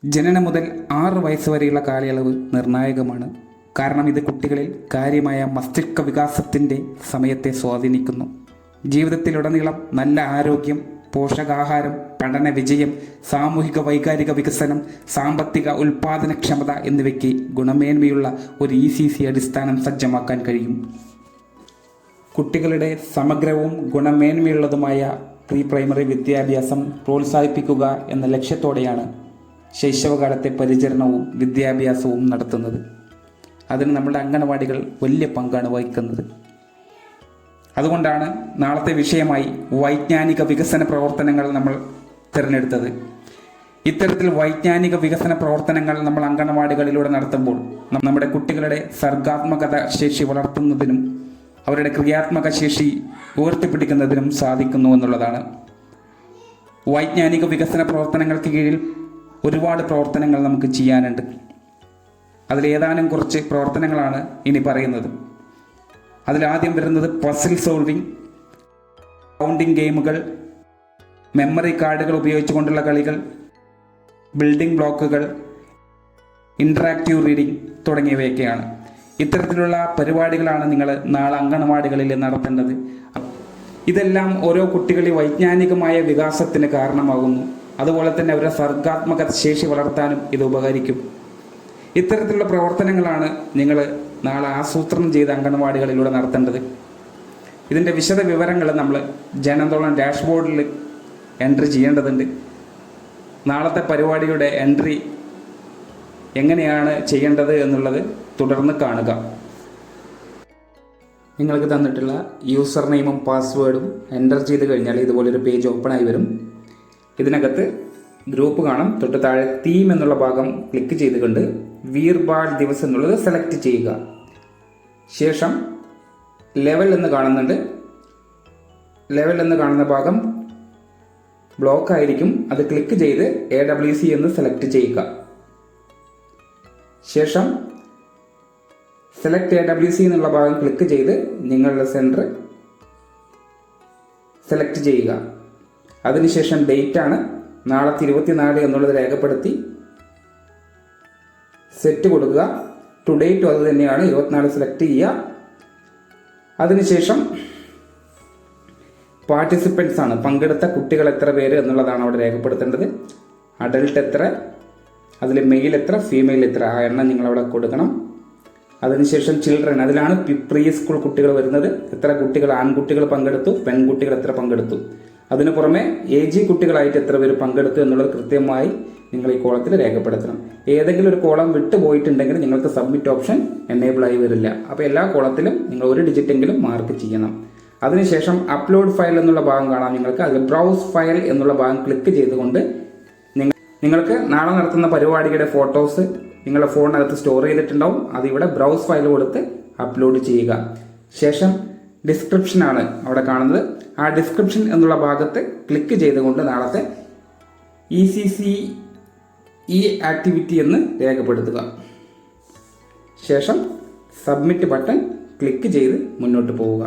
ജനനം മുതൽ 6 വയസ്സ് വരെയുള്ള കാലയളവ് നിർണായകമാണ്. കാരണം ഇത് കുട്ടികളിൽ കാര്യമായ മസ്തിഷ്ക വികാസത്തിൻ്റെ സമയത്തെ സ്വാധീനിക്കുന്നു. ജീവിതത്തിലുടനീളം നല്ല ആരോഗ്യം, പോഷകാഹാരം, പഠന വിജയം, സാമൂഹിക വൈകാരിക വികസനം, സാമ്പത്തിക ഉൽപാദനക്ഷമത എന്നിവയ്ക്ക് ഗുണമേന്മയുള്ള ഒരു ECC അടിസ്ഥാനം സജ്ജമാക്കാൻ കഴിയും. കുട്ടികളുടെ സമഗ്രവും ഗുണമേന്മയുള്ളതുമായ പ്രീ പ്രൈമറി വിദ്യാഭ്യാസം പ്രോത്സാഹിപ്പിക്കുക എന്ന ലക്ഷ്യത്തോടെയാണ് ശൈശവകാലത്തെ പരിചരണവും വിദ്യാഭ്യാസവും നടത്തുന്നത്. അതിന് നമ്മുടെ അംഗനവാടികൾ വലിയ പങ്കാണ് വഹിക്കുന്നത്. അതുകൊണ്ടാണ് നാളത്തെ വിഷയമായി വൈജ്ഞാനിക വികസന പ്രവർത്തനങ്ങൾ നമ്മൾ തിരഞ്ഞെടുത്തത്. ഇത്തരത്തിൽ വൈജ്ഞാനിക വികസന പ്രവർത്തനങ്ങൾ നമ്മൾ അംഗനവാടികളിലൂടെ നടത്തുമ്പോൾ നമ്മുടെ കുട്ടികളുടെ സർഗാത്മകത ശേഷി വളർത്തുന്നതിനും അവരുടെ ക്രിയാത്മക ശേഷി ഉയർത്തിപ്പിടിക്കുന്നതിനും സാധിക്കുന്നു എന്നുള്ളതാണ്. വൈജ്ഞാനിക വികസന പ്രവർത്തനങ്ങൾക്ക് കീഴിൽ ഒരുപാട് പ്രവർത്തനങ്ങൾ നമുക്ക് ചെയ്യാനുണ്ട്. അതിലേതാനും കുറച്ച് പ്രവർത്തനങ്ങളാണ് ഇനി പറയുന്നത്. അതിലാദ്യം വരുന്നത് പസിൽ സോൾവിങ്, കൗണ്ടിങ് ഗെയിമുകൾ, മെമ്മറി കാർഡുകൾ ഉപയോഗിച്ചുകൊണ്ടുള്ള കളികൾ, ബിൽഡിംഗ് ബ്ലോക്കുകൾ, ഇൻറ്ററാക്റ്റീവ് റീഡിംഗ് തുടങ്ങിയവയൊക്കെയാണ്. ഇത്തരത്തിലുള്ള പരിപാടികളാണ് നിങ്ങൾ നാളെ അംഗനവാടികളിൽ നടത്തേണ്ടത്. ഇതെല്ലാം ഓരോ കുട്ടികളുടെ വൈജ്ഞാനികമായ വികാസത്തിന് കാരണമാകുന്നു. അതുപോലെ തന്നെ അവരുടെ സർഗാത്മക ശേഷി വളർത്താനും ഇത് ഉപകരിക്കും. ഇത്തരത്തിലുള്ള പ്രവർത്തനങ്ങളാണ് നിങ്ങൾ നാളെ ആസൂത്രണം ചെയ്ത അംഗനവാടികളിലൂടെ നടത്തേണ്ടത്. ഇതിൻ്റെ വിശദ വിവരങ്ങൾ നമ്മൾ ജനന്തോളം ഡാഷ്ബോർഡിൽ എൻട്രി ചെയ്യേണ്ടതുണ്ട്. നാളത്തെ പരിപാടിയുടെ എൻട്രി എങ്ങനെയാണ് ചെയ്യേണ്ടത് എന്നുള്ളത് തുടർന്ന് കാണുക. നിങ്ങൾക്ക് തന്നിട്ടുള്ള യൂസർ നെയിമും പാസ്വേഡും എൻ്റർ ചെയ്ത് കഴിഞ്ഞാൽ ഇതുപോലൊരു പേജ് ഓപ്പണായി വരും. ഇതിനകത്ത് ഗ്രൂപ്പ് കാണും. തൊട്ട് താഴെ തീം എന്നുള്ള ഭാഗം ക്ലിക്ക് ചെയ്തുകൊണ്ട് വീർബാൽ ദിവസ് എന്നുള്ളത് സെലക്ട് ചെയ്യുക. ശേഷം ലെവൽ എന്ന് കാണുന്നുണ്ട്. ലെവൽ എന്ന് കാണുന്ന ഭാഗം ബ്ലോക്ക് ആയിരിക്കും. അത് ക്ലിക്ക് ചെയ്ത് AWC എന്ന് സെലക്ട് ചെയ്യുക. ശേഷം സെലക്ട് AWC എന്നുള്ള ഭാഗം ക്ലിക്ക് ചെയ്ത് നിങ്ങളുടെ സെൻറ്റർ സെലക്ട് ചെയ്യുക. അതിനുശേഷം ഡേറ്റ് ആണ് നാളത്തെ 24 എന്നുള്ളത് രേഖപ്പെടുത്തി സെറ്റ് കൊടുക്കുക. ടു ഡേറ്റും അത് തന്നെയാണ്, 24 സെലക്ട് ചെയ്യുക. അതിനുശേഷം പാർട്ടിസിപ്പൻസ് ആണ്, പങ്കെടുത്ത കുട്ടികൾ എത്ര പേര് എന്നുള്ളതാണ് അവിടെ രേഖപ്പെടുത്തേണ്ടത്. അഡൽട്ട് എത്ര, അതിൽ മെയിൽ എത്ര, ഫീമെയിൽ എത്ര, ആ എണ്ണം നിങ്ങളവിടെ കൊടുക്കണം. അതിനുശേഷം ചിൽഡ്രൻ, അതിലാണ് പ്രീ സ്കൂൾ കുട്ടികൾ വരുന്നത്. എത്ര കുട്ടികൾ, ആൺകുട്ടികൾ പങ്കെടുത്തു, പെൺകുട്ടികൾ എത്ര പങ്കെടുത്തു. അതിനു പുറമെ AG കുട്ടികളായിട്ട് എത്ര പേര് പങ്കെടുത്തു എന്നുള്ളത് കൃത്യമായി നിങ്ങൾ ഈ കോളത്തിൽ രേഖപ്പെടുത്തണം. ഏതെങ്കിലും ഒരു കോളം വിട്ടു പോയിട്ടുണ്ടെങ്കിൽ നിങ്ങൾക്ക് സബ്മിറ്റ് ഓപ്ഷൻ എനേബിൾ ആയി വരില്ല. അപ്പോൾ എല്ലാ കോളത്തിലും നിങ്ങൾ ഒരു ഡിജിറ്റെങ്കിലും മാർക്ക് ചെയ്യണം. അതിനുശേഷം അപ്ലോഡ് ഫയൽ എന്നുള്ള ഭാഗം കാണാം നിങ്ങൾക്ക്. അതിൽ ബ്രൗസ് ഫയൽ എന്നുള്ള ഭാഗം ക്ലിക്ക് ചെയ്തുകൊണ്ട് നിങ്ങൾക്ക് നാളെ നടത്തുന്ന പരിപാടിയുടെ ഫോട്ടോസ് നിങ്ങളുടെ ഫോണിനകത്ത് സ്റ്റോർ ചെയ്തിട്ടുണ്ടാവും. അതിവിടെ ബ്രൗസ് ഫയൽ കൊടുത്ത് അപ്ലോഡ് ചെയ്യുക. ശേഷം ഡിസ്ക്രിപ്ഷനാണ് അവിടെ കാണുന്നത്. ആ ഡിസ്ക്രിപ്ഷൻ എന്നുള്ള ഭാഗത്ത് ക്ലിക്ക് ചെയ്തുകൊണ്ട് നാളത്തെ ECC ആക്ടിവിറ്റി എന്ന് രേഖപ്പെടുത്തുക. ശേഷം സബ്മിറ്റ് ബട്ടൺ ക്ലിക്ക് ചെയ്ത് മുന്നോട്ട് പോവുക.